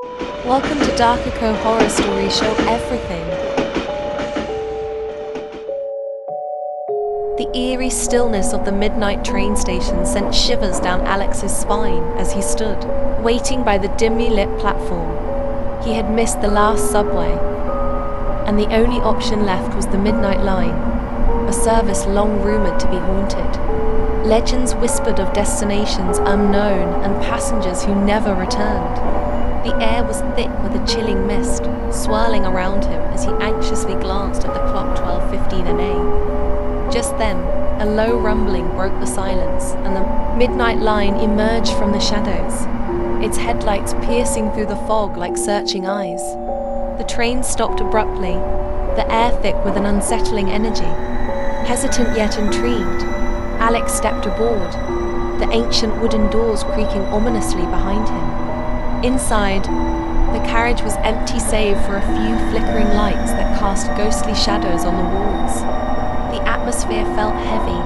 Welcome to Dark Echo Horror Story Show Everything. The eerie stillness of the midnight train station sent shivers down Alex's spine as he stood, waiting by the dimly lit platform. He had missed the last subway, and the only option left was the Midnight Line, a service long rumored to be haunted. Legends whispered of destinations unknown and passengers who never returned. The air was thick with a chilling mist, swirling around him as he anxiously glanced at the clock 12:15 a.m. Just then, a low rumbling broke the silence, and the Midnight Line emerged from the shadows, its headlights piercing through the fog like searching eyes. The train stopped abruptly, the air thick with an unsettling energy. Hesitant yet intrigued, Alex stepped aboard, the ancient wooden doors creaking ominously behind him. Inside, the carriage was empty save for a few flickering lights that cast ghostly shadows on the walls. The atmosphere felt heavy,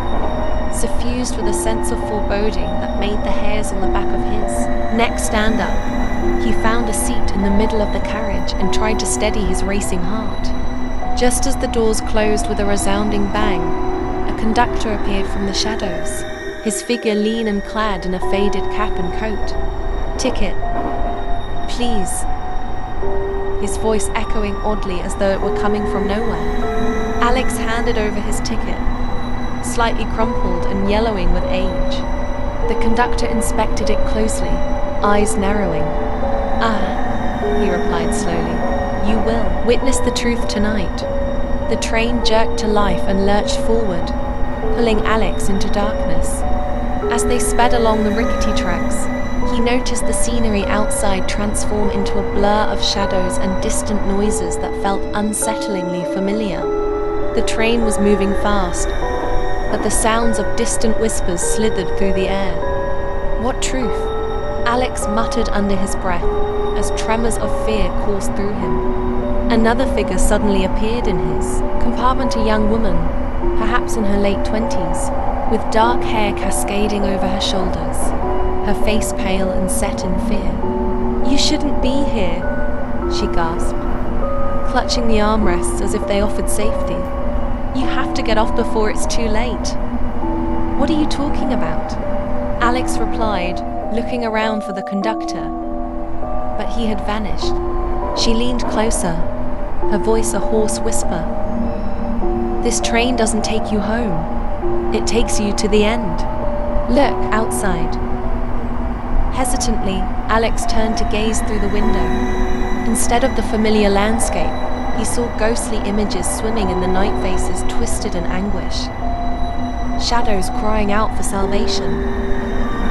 suffused with a sense of foreboding that made the hairs on the back of his neck stand up. He found a seat in the middle of the carriage and tried to steady his racing heart. Just as the doors closed with a resounding bang, a conductor appeared from the shadows, his figure lean and clad in a faded cap and coat. "Ticket, please," his voice echoing oddly as though it were coming from nowhere. Alex handed over his ticket, slightly crumpled and yellowing with age. The conductor inspected it closely, eyes narrowing. "Ah," he replied slowly, "you will witness the truth tonight." The train jerked to life and lurched forward, pulling Alex into darkness. As they sped along the rickety tracks, he noticed the scenery outside transform into a blur of shadows and distant noises that felt unsettlingly familiar. The train was moving fast, but the sounds of distant whispers slithered through the air. "What truth?" Alex muttered under his breath as tremors of fear coursed through him. Another figure suddenly appeared in his compartment, a young woman, perhaps in her late 20s, with dark hair cascading over her shoulders, her face pale and set in fear. "You shouldn't be here," she gasped, clutching the armrests as if they offered safety. "You have to get off before it's too late." "What are you talking about?" Alex replied, looking around for the conductor, but he had vanished. She leaned closer, her voice a hoarse whisper. "This train doesn't take you home. It takes you to the end. Look outside." Hesitantly, Alex turned to gaze through the window. Instead of the familiar landscape, he saw ghostly images swimming in the night faces twisted in anguish. Shadows crying out for salvation.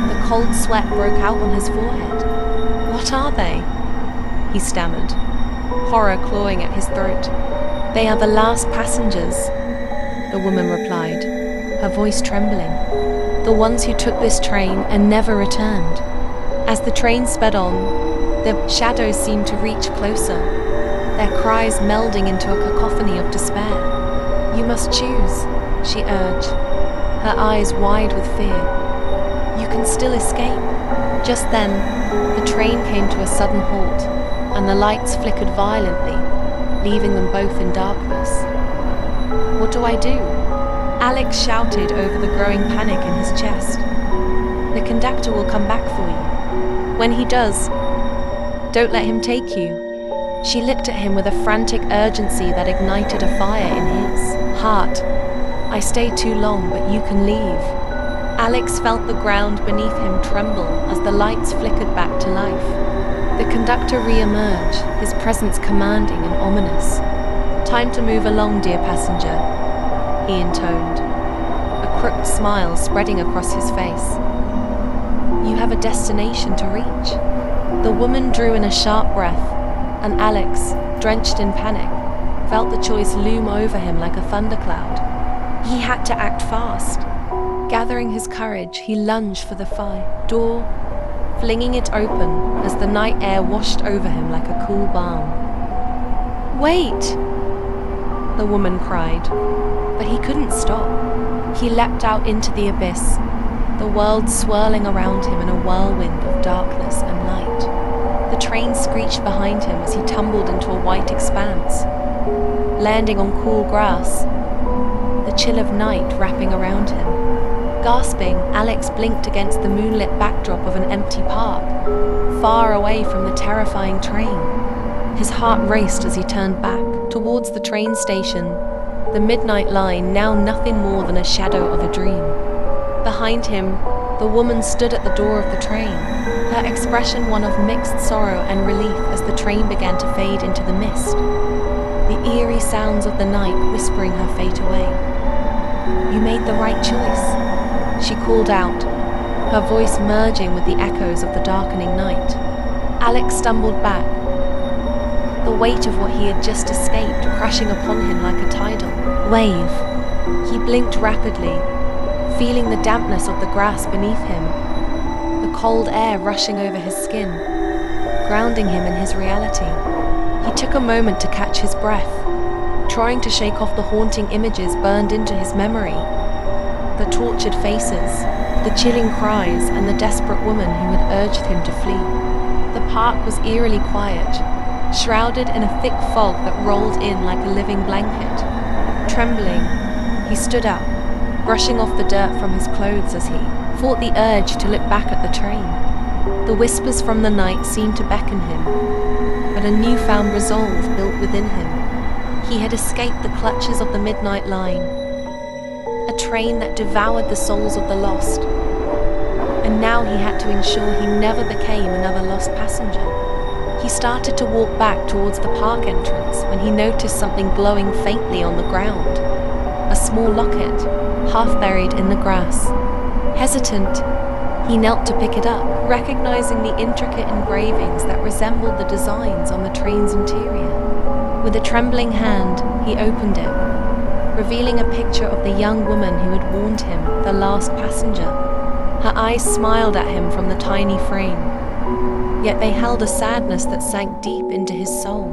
The cold sweat broke out on his forehead. "What are they?" he stammered, horror clawing at his throat. "They are the last passengers," the woman replied, her voice trembling. "The ones who took this train and never returned." As the train sped on, the shadows seemed to reach closer, their cries melding into a cacophony of despair. "You must choose," she urged, her eyes wide with fear. "You can still escape." Just then, the train came to a sudden halt, and the lights flickered violently, leaving them both in darkness. "What do I do?" Alex shouted over the growing panic in his chest. "The conductor will come back for you. When he does, don't let him take you." She looked at him with a frantic urgency that ignited a fire in his heart. "I stayed too long, but you can leave." Alex felt the ground beneath him tremble as the lights flickered back to life. The conductor re-emerged, his presence commanding and ominous. "Time to move along, dear passenger," he intoned, a crooked smile spreading across his face. "You have a destination to reach." The woman drew in a sharp breath, and Alex, drenched in panic, felt the choice loom over him like a thundercloud. He had to act fast. Gathering his courage, he lunged for the door, flinging it open as the night air washed over him like a cool balm. "Wait!" the woman cried, but he couldn't stop. He leapt out into the abyss, the world swirling around him in a whirlwind of darkness and light. The train screeched behind him as he tumbled into a white expanse, landing on cool grass, the chill of night wrapping around him. Gasping, Alex blinked against the moonlit backdrop of an empty park, far away from the terrifying train. His heart raced as he turned back towards the train station, the midnight line now nothing more than a shadow of a dream. Behind him, the woman stood at the door of the train, her expression one of mixed sorrow and relief as the train began to fade into the mist, the eerie sounds of the night whispering her fate away. "You made the right choice," she called out, her voice merging with the echoes of the darkening night. Alex stumbled back, the weight of what he had just escaped crashing upon him like a tidal wave. He blinked rapidly, feeling the dampness of the grass beneath him, the cold air rushing over his skin, grounding him in his reality. He took a moment to catch his breath, trying to shake off the haunting images burned into his memory. The tortured faces, the chilling cries, and the desperate woman who had urged him to flee. The park was eerily quiet, shrouded in a thick fog that rolled in like a living blanket. Trembling, he stood up, brushing off the dirt from his clothes as he fought the urge to look back at the train. The whispers from the night seemed to beckon him, but a newfound resolve built within him. He had escaped the clutches of the midnight line, a train that devoured the souls of the lost, and now he had to ensure he never became another lost passenger. He started to walk back towards the park entrance when he noticed something glowing faintly on the ground, a small locket, half buried in the grass. Hesitant, he knelt to pick it up, recognizing the intricate engravings that resembled the designs on the train's interior. With a trembling hand, he opened it, revealing a picture of the young woman who had warned him, the last passenger. Her eyes smiled at him from the tiny frame, yet they held a sadness that sank deep into his soul.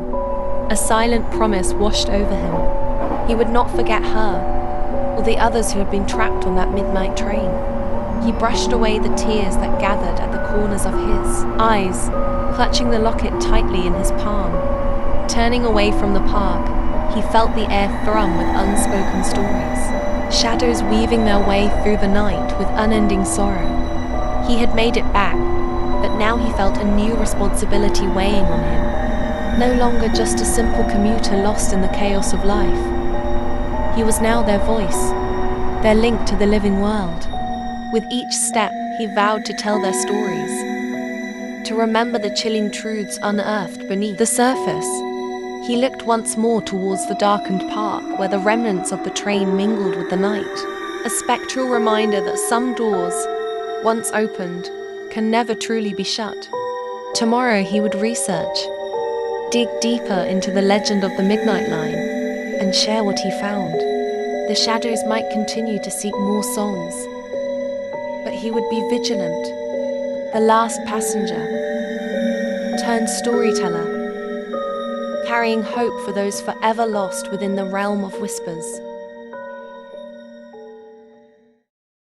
A silent promise washed over him. He would not forget her, or the others who had been trapped on that midnight train. He brushed away the tears that gathered at the corners of his eyes, clutching the locket tightly in his palm. Turning away from the park, he felt the air thrum with unspoken stories, shadows weaving their way through the night with unending sorrow. He had made it back, but now he felt a new responsibility weighing on him. No longer just a simple commuter lost in the chaos of life. He was now their voice, their link to the living world. With each step, he vowed to tell their stories, to remember the chilling truths unearthed beneath the surface. He looked once more towards the darkened park where the remnants of the train mingled with the night, a spectral reminder that some doors, once opened, can never truly be shut. Tomorrow he would research, dig deeper into the legend of the Midnight Line, and share what he found. The shadows might continue to seek more souls, but he would be vigilant, the last passenger, turned storyteller, carrying hope for those forever lost within the realm of whispers.